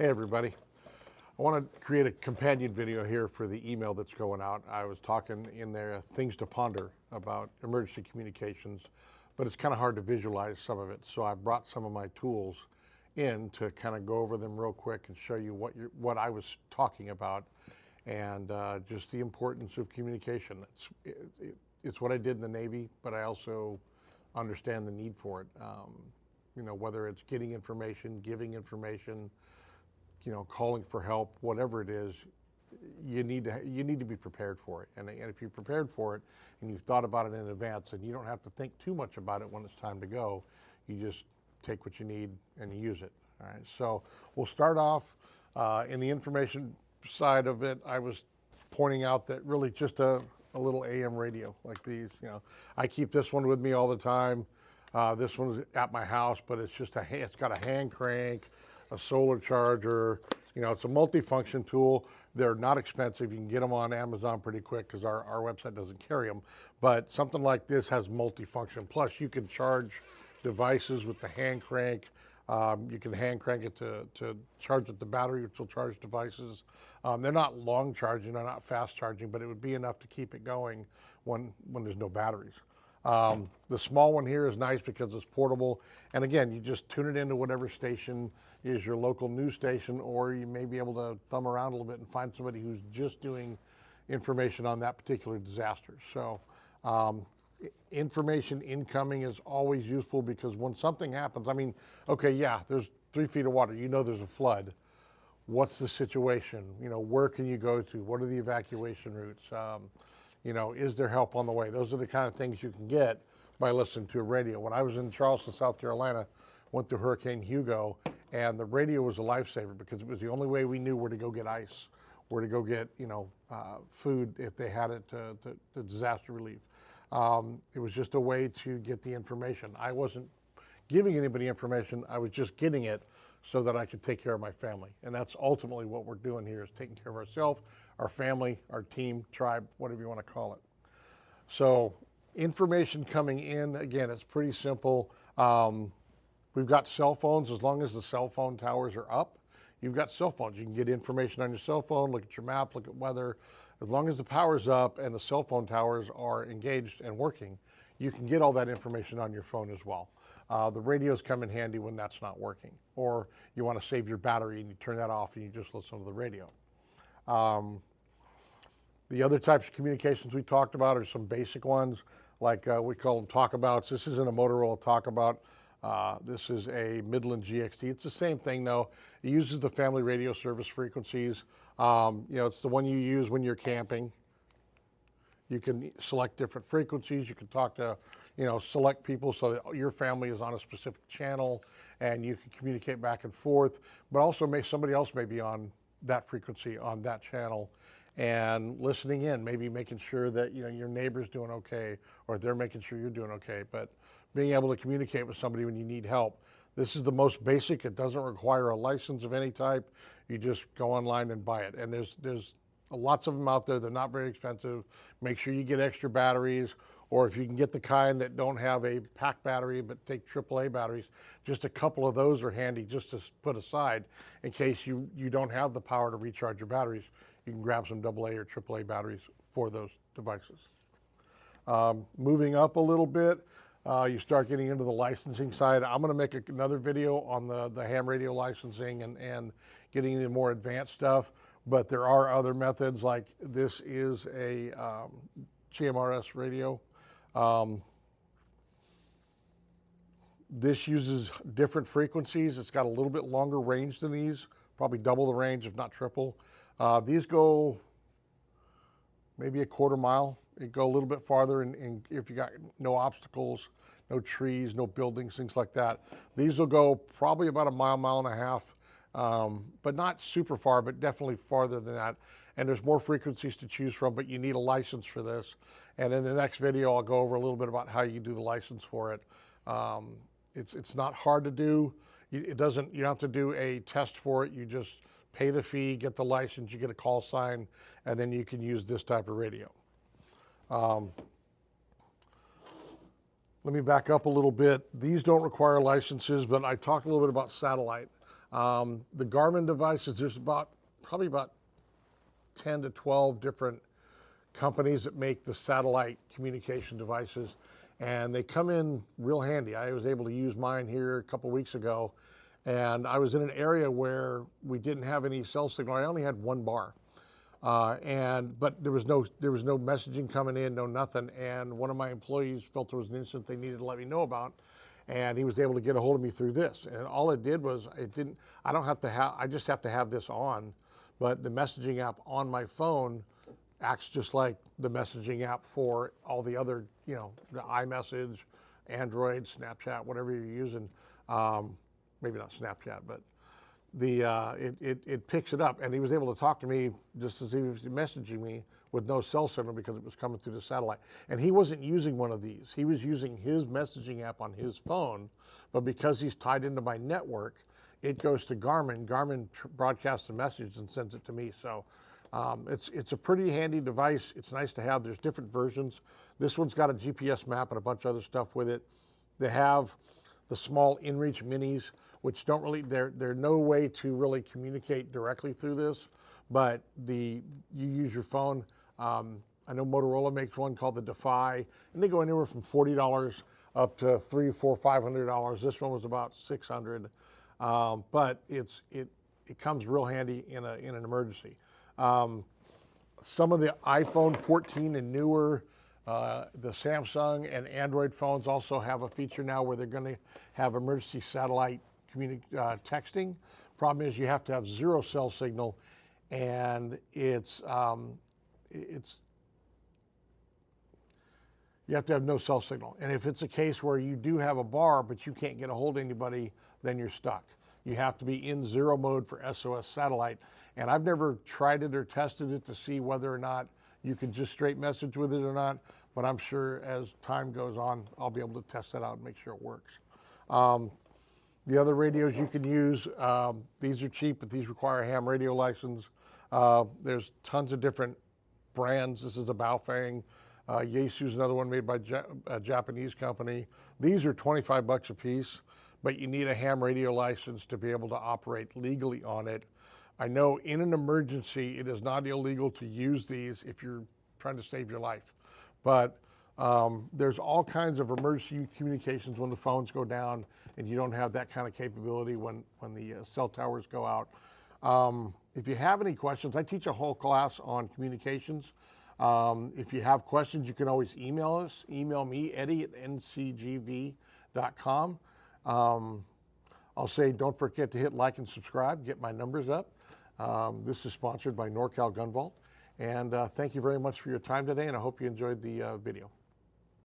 Hey everybody. I want to create a companion video here for the email that's going out. I was talking in there, things to ponder about emergency communications, but it's kind of hard to visualize some of it. So I brought some of my tools in to kind of go over them real quick and show you what I was talking about and just the importance of communication. It's what I did in the Navy, but I also understand the need for it. Whether it's getting information, giving information, calling for help, whatever it is, you need to be prepared for it. And if you're prepared for it and you've thought about it in advance, and you don't have to think too much about it when it's time to go, you just take what you need and you use it. All right. So we'll start off in the information side of it. I was pointing out that really just a little AM radio like these. I keep this one with me all the time. This one's at my house, but it's got a hand crank, a solar charger. It's a multi-function tool. They're not expensive. You can get them on Amazon pretty quick because our website doesn't carry them. But something like this has multi-function. Plus, you can charge devices with the hand crank. You can hand crank it to charge with the battery, which will charge devices. They're not long charging, they're not fast charging, but it would be enough to keep it going when there's no batteries. The small one here is nice because it's portable. And again, you just tune it into whatever station is your local news station, or you may be able to thumb around a little bit and find somebody who's just doing information on that particular disaster. So information incoming is always useful because when something happens, there's 3 feet of water, there's a flood. What's the situation? Where can you go to? What are the evacuation routes? Is there help on the way? Those are the kind of things you can get by listening to a radio. When I was in Charleston, South Carolina, went through Hurricane Hugo, and the radio was a lifesaver because it was the only way we knew where to go get ice, where to go get, food if they had it to disaster relief. It was just a way to get the information. I wasn't giving anybody information, I was just getting it so that I could take care of my family. And that's ultimately what we're doing here, is taking care of ourselves, our family, our team, tribe, whatever you want to call it. So information coming in, again, it's pretty simple. We've got cell phones. As long as the cell phone towers are up, you've got cell phones. You can get information on your cell phone, look at your map, look at weather. As long as the power's up and the cell phone towers are engaged and working, you can get all that information on your phone as well. The radios come in handy when that's not working, or you want to save your battery and you turn that off and you just listen to the radio. The other types of communications we talked about are some basic ones, like we call them talkabouts. This isn't a Motorola talkabout. This is a Midland GXT. It's the same thing though. It uses the family radio service frequencies. It's the one you use when you're camping. You can select different frequencies. You can talk to, select people so that your family is on a specific channel and you can communicate back and forth, but also somebody else may be on that frequency on that channel and listening in, maybe making sure that, your neighbor's doing okay, or they're making sure you're doing okay. But being able to communicate with somebody when you need help. This is the most basic. It doesn't require a license of any type. You just go online and buy it. And there's lots of them out there. They're not very expensive. Make sure you get extra batteries, or if you can get the kind that don't have a pack battery but take AAA batteries, just a couple of those are handy just to put aside in case you don't have the power to recharge your batteries. You can grab some AA or AAA batteries for those devices. Moving up a little bit, you start getting into the licensing side. I'm going to make another video on the ham radio licensing and getting into more advanced stuff, but there are other methods. Like this is a GMRS radio. This uses different frequencies. It's got a little bit longer range than these, probably double the range, if not triple. These go maybe a quarter mile. It go a little bit farther, and if you got no obstacles, no trees, no buildings, things like that. These will go probably about a mile, mile and a half, but not super far, but definitely farther than that. And there's more frequencies to choose from, but you need a license for this. And in the next video, I'll go over a little bit about how you do the license for it. It's not hard to do. You don't have to do a test for it. You just pay the fee, get the license, you get a call sign, and then you can use this type of radio. Let me back up a little bit. These don't require licenses, but I talked a little bit about satellite. The Garmin devices, there's probably about 10 to 12 different companies that make the satellite communication devices, and they come in real handy. I was able to use mine here a couple weeks ago, and I was in an area where we didn't have any cell signal. I only had one bar, but there was no messaging coming in, no nothing. And one of my employees felt there was an incident they needed to let me know about, and he was able to get a hold of me through this. And all it did was I just have to have this on, but the messaging app on my phone acts just like the messaging app for all the other, the iMessage, Android, Snapchat, whatever you're using. Maybe not Snapchat, but it picks it up. And he was able to talk to me just as he was messaging me with no cell signal because it was coming through the satellite. And he wasn't using one of these. He was using his messaging app on his phone, but because he's tied into my network, it goes to Garmin. Garmin broadcasts the message and sends it to me. So it's a pretty handy device. It's nice to have. There's different versions. This one's got a GPS map and a bunch of other stuff with it. They have the small inReach minis, which don't really, they're no way to really communicate directly through this, but you use your phone. I know Motorola makes one called the Defy, and they go anywhere from $40 up to $300, $400, $500. This one was about $600, but it comes real handy in an emergency. Some of the iPhone 14 and newer, the Samsung and Android phones also have a feature now where they're going to have emergency satellite texting. Problem is you have to have zero cell signal, and you have to have no cell signal. And if it's a case where you do have a bar but you can't get a hold of anybody, then you're stuck. You have to be in zero mode for SOS satellite. And I've never tried it or tested it to see whether or not you can just straight message with it or not, but I'm sure as time goes on, I'll be able to test that out and make sure it works. The other radios you can use, these are cheap, but these require a ham radio license. There's tons of different brands. This is a Baofeng. Yaesu is another one made by a Japanese company. These are 25 bucks a piece, but you need a ham radio license to be able to operate legally on it. I know in an emergency, it is not illegal to use these if you're trying to save your life. But there's all kinds of emergency communications when the phones go down and you don't have that kind of capability when the cell towers go out. If you have any questions, I teach a whole class on communications. If you have questions, you can always email us. Email me, Eddie@ncgv.com. I'll say don't forget to hit like and subscribe, get my numbers up. This is sponsored by NorCal Gun Vault. And thank you very much for your time today, and I hope you enjoyed the video.